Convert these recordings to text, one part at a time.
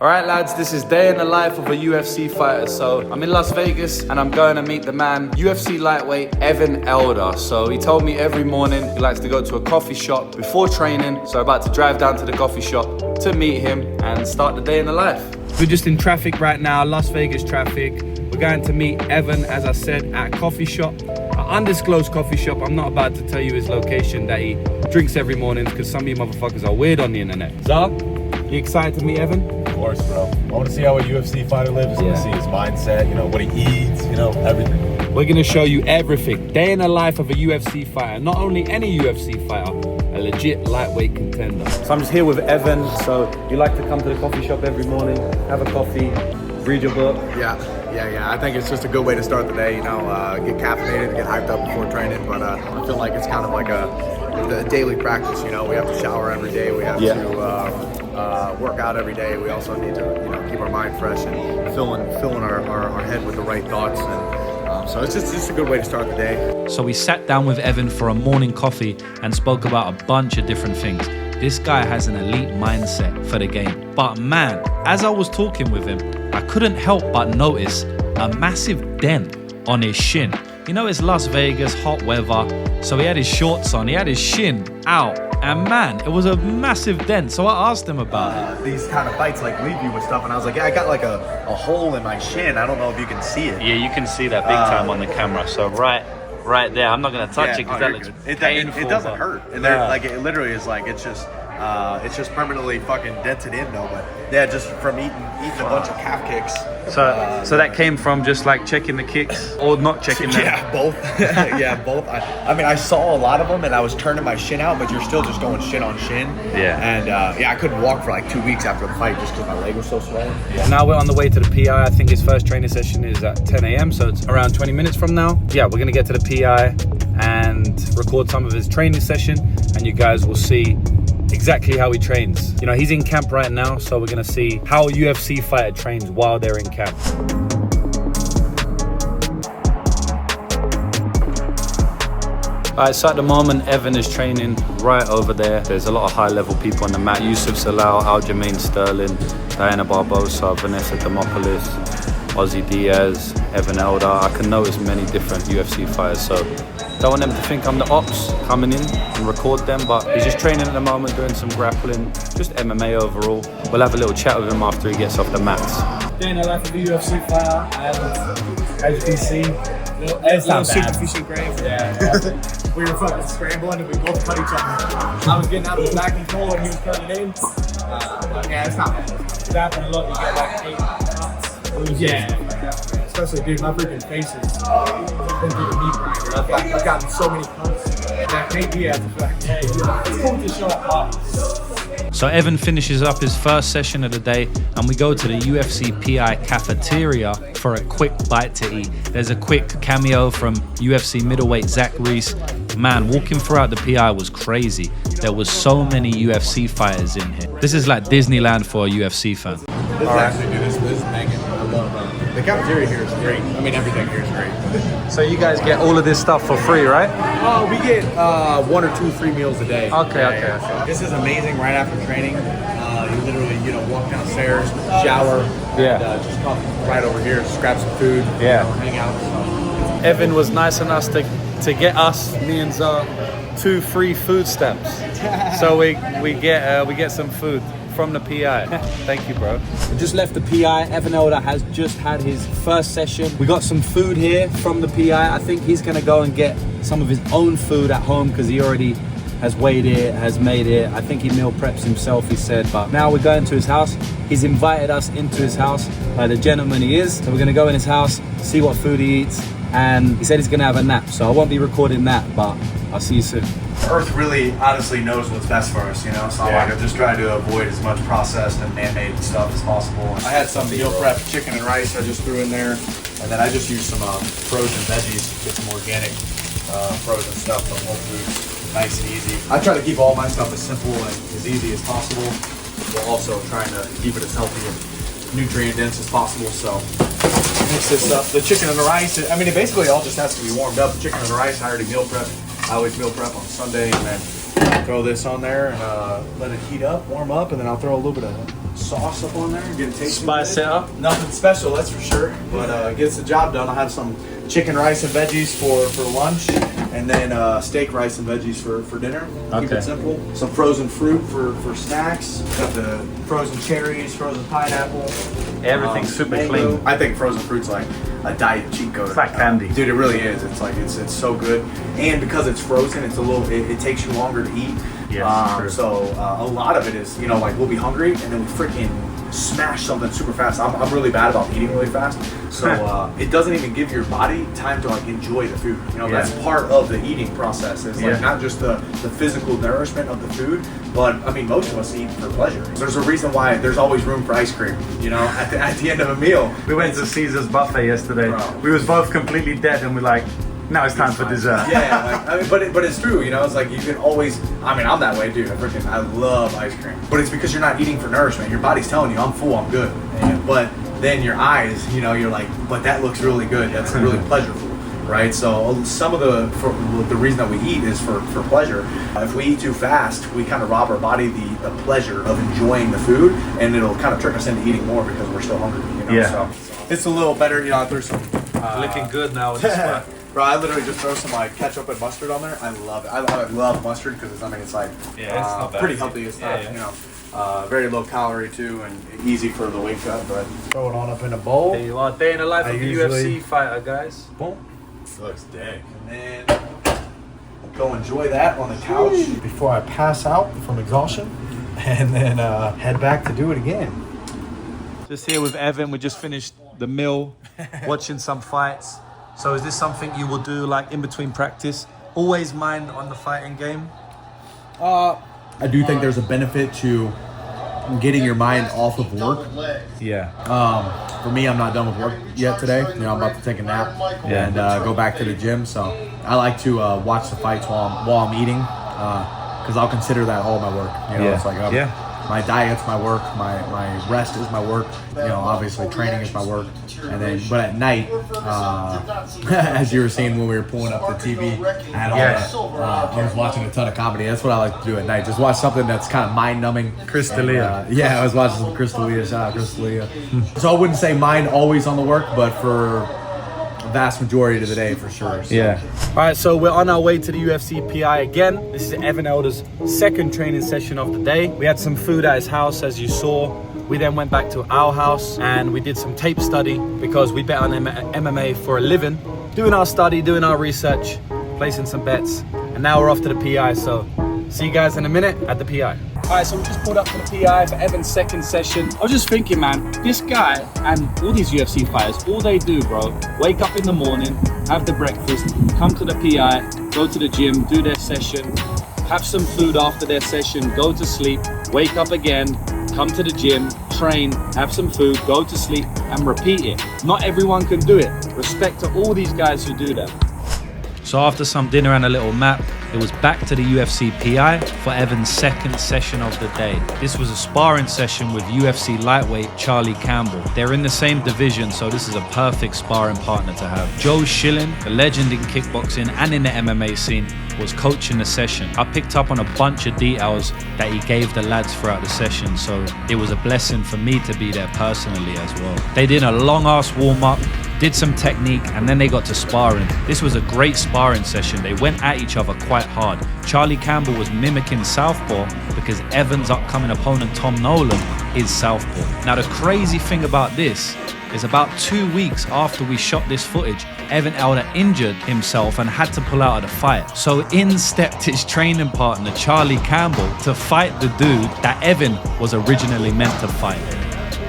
Alright lads, this is day in the life of a UFC fighter. So I'm in Las Vegas and I'm going to meet the man, UFC lightweight Evan Elder. So he told me every morning he likes to go to a coffee shop before training. So I'm about to drive down to the coffee shop to meet him and start the day in the life. We're just in traffic right now, Las Vegas traffic. We're going to meet Evan, as I said, at a coffee shop. An undisclosed coffee shop. I'm not about to tell you his location that he drinks every morning because some of you motherfuckers are weird on the internet. Zah, you excited to meet Evan? Of course, bro. I want to see how a UFC fighter lives. I want to see his mindset, what he eats, everything. We're going to show you everything. Day in the life of a UFC fighter. Not only any UFC fighter, a legit lightweight contender. So I'm just here with Evan. So you like to come to the coffee shop every morning, have a coffee, read your book? Yeah. I think it's just a good way to start the day, get caffeinated, get hyped up before training. But I feel like it's kind of like a daily practice, We have to shower every day. We have to work out every day. We also need to, keep our mind fresh and filling our head with the right thoughts. And so it's just a good way to start the day. So we sat down with Evan for a morning coffee and spoke about a bunch of different things. This guy has an elite mindset for the game. But man, as I was talking with him, I couldn't help but notice a massive dent on his shin. It's Las Vegas, hot weather, so he had his shorts on, he had his shin out, and man, it was a massive dent. So I asked him about it. These kind of bites leave you with stuff, and I was like, yeah, I got a hole in my shin. I don't know if you can see it. Yeah, you can see that big time on the camera. So right there, I'm not gonna touch it because that looks painful. It doesn't hurt, and it literally is it's just permanently fucking dented in though. But yeah, just from eating a bunch of calf kicks. So that came from just checking the kicks or not checking them? Yeah, both. Both. I saw a lot of them and I was turning my shin out, but you're still just going shin on shin. Yeah. And I couldn't walk for 2 weeks after the fight just because my leg was so swollen. Yeah. Now we're on the way to the PI. I think his first training session is at 10 a.m. So it's around 20 minutes from now. Yeah, we're gonna get to the PI and record some of his training session, and you guys will see exactly how he trains. He's in camp right now, so we're gonna see how a UFC fighter trains while they're in camp. Alright, so at the moment, Evan is training right over there. There's a lot of high-level people on the mat. Yusuf Salau, Aljamain Sterling, Diana Barbosa, Vanessa Demopoulos, Ozzy Diaz, Evan Elder. I can notice many different UFC fighters, so don't want them to think I'm the ops coming in and record them, but he's just training at the moment, doing some grappling, just MMA overall. We'll have a little chat with him after he gets off the mats. Day in the life of a UFC fighter, and as you can see, it's not superficial grave. Yeah. We were fucking scrambling and we both cut each other. I was getting out of the back control and he was cutting in. It's not bad. It's happened a lot. You get 8 cuts. Especially, dude, my freaking face is been through the meat grinder. I've gotten so many cuts. That may be as a fact. It's cool to show up. So Evan finishes up his first session of the day and we go to the UFC PI cafeteria for a quick bite to eat. There's a quick cameo from UFC middleweight Zach Reese. Man, walking throughout the PI was crazy. There was so many UFC fighters in here. This is like Disneyland for a UFC fan. This is banging. I love the cafeteria here is great. Everything here is great. So you guys get all of this stuff for free, right? We get 1 or 2 free meals a day. Okay. This is amazing. Right after training, you literally, walk downstairs, shower, and just come right over here, just grab some food, hang out. So. Evan was nice enough to get us, me and Zah, 2 free food stamps. So we get some food from the PI. Thank you, bro. We just left the PI. Evan Elder has just had his first session. We got some food here from the PI. I think he's gonna go and get some of his own food at home because he already has weighed it, has made it. I think he meal preps himself, he said. But now we're going to his house. He's invited us into his house, like the gentleman he is. So we're gonna go in his house, see what food he eats, and he said he's gonna have a nap. So I won't be recording that, but I'll see you soon. Earth really honestly knows what's best for us, So I just try to avoid as much processed and man-made stuff as possible. I had some meal prep chicken and rice I just threw in there, and then I just used some frozen veggies, get some organic frozen stuff from Whole Foods, nice and easy. I try to keep all my stuff as simple and as easy as possible, while also trying to keep it as healthy and nutrient dense as possible. So mix this up. The chicken and the rice, it basically all just has to be warmed up. The chicken and the rice, I already meal prep. I always meal prep on Sunday and then throw this on there and let it heat up, warm up, and then I'll throw a little bit of sauce up on there, get it tasty. Spice it up. Nothing special, that's for sure, but gets the job done. I have some chicken, rice, and veggies for lunch, and then steak, rice, and veggies for dinner. Keep it simple. Some frozen fruit for snacks. Got the frozen cherries, frozen pineapple. Everything's super mango. clean. I think frozen fruit's like a diet cheat code. It's like candy. Dude, it really is. It's like it's so good, and because it's frozen, it's a little. It takes you longer to eat. Yes, true. So a lot of it is, like we'll be hungry and then we freaking smash something super fast. I'm really bad about eating really fast, so it doesn't even give your body time to like enjoy the food. That's part of the eating process. Is like not just the physical nourishment of the food, but I mean most of us eat for pleasure. There's a reason why there's always room for ice cream. At the end of a meal. We went to Caesar's buffet yesterday. Bro. We was both completely dead, and we're like, now it's time for dessert. Yeah, but it's true. It's like you can always. I mean, I'm that way, dude. I love ice cream, but it's because you're not eating for nourishment. Your body's telling you, I'm full, I'm good. But then your eyes, you're like, but that looks really good. That's really pleasurable, right? So some of the reason that we eat is for pleasure. If we eat too fast, we kind of rob our body the pleasure of enjoying the food, and it'll kind of trick us into eating more because we're still hungry. So it's a little better. I threw some Looking good now with this one. Bro, I literally just throw some like ketchup and mustard on there. I love it. I love mustard because it's like it's not bad. pretty healthy. It's not very low calorie too and easy for the wake up. But throw it on up in a bowl. There you are, day in the life of a UFC fighter, guys. Boom. Looks dang. And then go enjoy that on the couch before I pass out from exhaustion, and then head back to do it again. Just here with Evan. We just finished the meal, watching some fights. So is this something you will do like in between practice? Always mind on the fighting game? I do think there's a benefit to getting your mind off of work. Yeah. For me, I'm not done with work yet today. I'm about to take a nap and go back to the gym. So I like to watch the fights while I'm eating because I'll consider that all my work. It's like my diet's my work, my rest is my work. Obviously training is my work. And then, but at night, as you were seeing when we were pulling up the TV, I was watching a ton of comedy. That's what I like to do at night. Just watch something that's kind of mind-numbing. Crystalia. I was watching some Crystalia. Shout out Crystalia. So I wouldn't say mind always on the work, but for the vast majority of the day, for sure. So. Yeah. All right, so we're on our way to the UFC PI again. This is Evan Elder's second training session of the day. We had some food at his house, as you saw. We then went back to our house and we did some tape study because we bet on MMA for a living. Doing our study, doing our research, placing some bets. And now we're off to the PI, so see you guys in a minute at the PI. All right, so we just pulled up to the PI for Evan's second session. I was just thinking, man, this guy and all these UFC fighters, all they do, bro, wake up in the morning, have the breakfast, come to the PI, go to the gym, do their session, have some food after their session, go to sleep, wake up again, come to the gym, train, have some food, go to sleep, and repeat it. Not everyone can do it. Respect to all these guys who do that. So after some dinner and a little map, it was back to the UFC PI for Evan's second session of the day. This was a sparring session with UFC lightweight Charlie Campbell. They're in the same division, so this is a perfect sparring partner to have. Joe Schilling, a legend in kickboxing and in the MMA scene, was coaching the session. I picked up on a bunch of details that he gave the lads throughout the session, so it was a blessing for me to be there personally as well. They did a long-ass warm-up, did some technique, and then they got to sparring. This was a great sparring session. They went at each other quite hard. Charlie Campbell was mimicking southpaw because Evan's upcoming opponent, Tom Nolan, is southpaw. Now the crazy thing about this is about 2 weeks after we shot this footage, Evan Elder injured himself and had to pull out of the fight. So in stepped his training partner, Charlie Campbell, to fight the dude that Evan was originally meant to fight.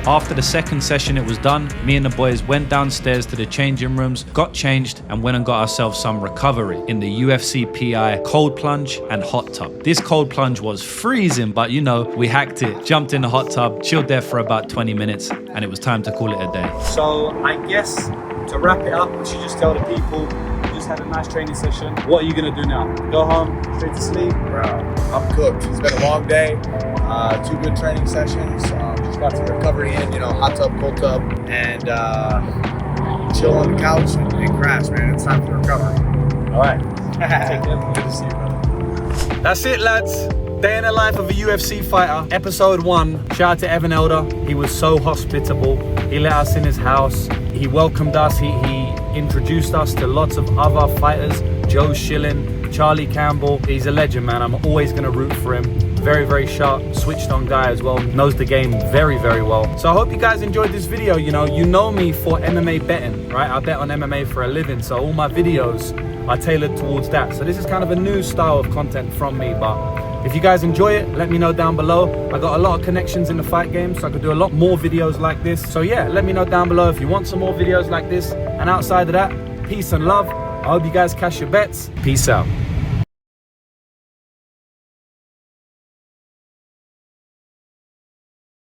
After the second session it was done, me and the boys went downstairs to the changing rooms, got changed, and went and got ourselves some recovery in the UFC PI cold plunge and hot tub. This cold plunge was freezing, but we hacked it, jumped in the hot tub, chilled there for about 20 minutes, and it was time to call it a day. So I guess to wrap it up, we should just tell the people, you just had a nice training session. What are you gonna do now? Go home, straight to sleep? Bro, I'm cooked. It's been a long day. 2 good training sessions. Just got some recovery in, hot tub, cold tub, and chill on the couch and crash, man. It's time for recovery. All right. Take care. Good to see you, brother. That's it, lads. Day in the life of a UFC fighter, episode 1. Shout out to Evan Elder. He was so hospitable. He let us in his house. He welcomed us. He introduced us to lots of other fighters. Joe Schilling, Charlie Campbell. He's a legend, man. I'm always gonna root for him. Very, very sharp, switched on guy as well. Knows the game very, very well. So I hope you guys enjoyed this video. You know me for MMA betting, right? I bet on MMA for a living. So all my videos are tailored towards that. So this is kind of a new style of content from me, but if you guys enjoy it, let me know down below. I got a lot of connections in the fight game, so I could do a lot more videos like this. So yeah, let me know down below if you want some more videos like this. And outside of that, peace and love. I hope you guys cash your bets. Peace out.